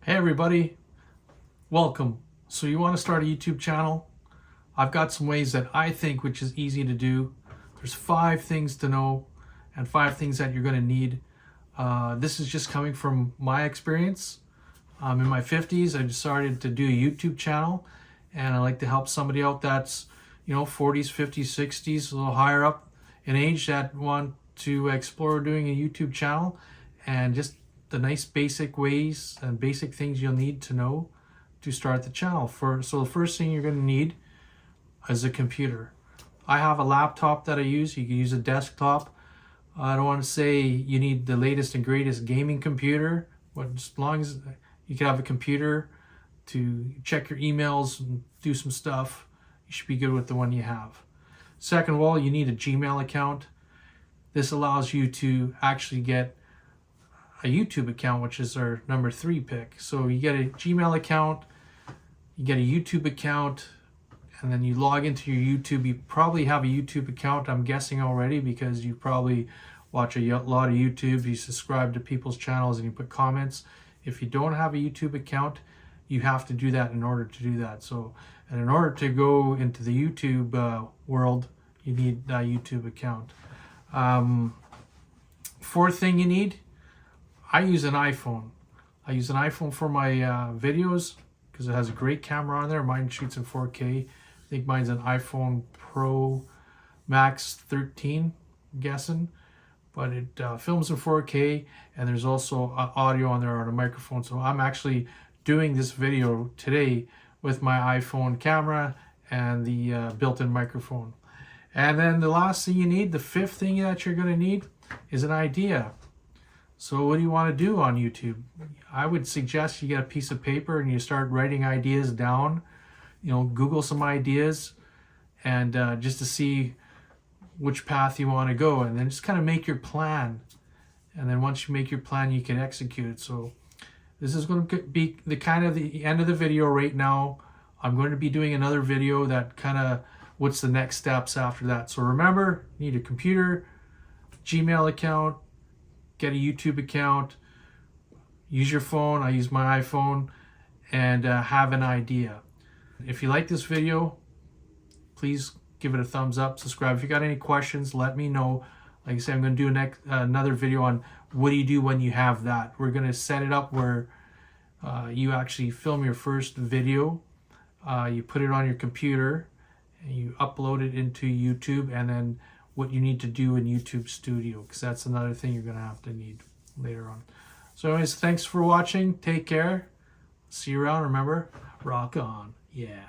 Hey everybody, welcome. So you want to start a YouTube channel? I've got some ways that I think which is easy to do. There's 5 things to know and 5 things that you're going to need. This is just coming from my experience. I'm in my 50s. I decided to do a YouTube channel, and I like to help somebody out that's 40s, 50s, 60s, a little higher up in age that want to explore doing a YouTube channel, and just the nice basic ways and basic things you'll need to know to start the channel. So the first thing you're going to need is a computer. I have a laptop that I use. You can use a desktop. I don't want to say you need the latest and greatest gaming computer, but as long as you can have a computer to check your emails and do some stuff, you should be good with the one you have. Second of all, you need a Gmail account. This allows you to actually get a YouTube account, which is our number 3 pick. So you get a Gmail account, you get a YouTube account, and then you log into your YouTube. You probably have a YouTube account, I'm guessing already, because you probably watch a lot of YouTube, you subscribe to people's channels, and you put comments. If you don't have a YouTube account, you have to do that in order to do that. So, and in order to go into the YouTube world, you need that YouTube account. Fourth thing you need, I use an iPhone. I use an iPhone for my videos because it has a great camera on there. Mine shoots in 4K. I think mine's an iPhone Pro Max 13, I'm guessing. But it films in 4K, and there's also audio on there on a microphone. So I'm actually doing this video today with my iPhone camera and the built-in microphone. And then the last thing you need, the 5th thing that you're going to need, is an idea. So what do you want to do on YouTube? I would suggest you get a piece of paper and you start writing ideas down. Google some ideas, and just to see which path you want to go, and then just kind of make your plan. And then once you make your plan, you can execute it. So this is going to be the end of the video right now. I'm going to be doing another video that kind of what's the next steps after that. So remember, you need a computer, Gmail account, get a YouTube account, use your phone. I use my iPhone, and have an idea. If you like this video, please give it a thumbs up, subscribe. If you got any questions, let me know. Like I said, I'm going to do another video on what do you do when you have that. We're going to set it up where you actually film your first video, you put it on your computer, and you upload it into YouTube, and then what you need to do in YouTube Studio, because that's another thing you're going to have to need later on. So anyways, thanks for watching. Take care. See you around. Remember, rock on. Yeah.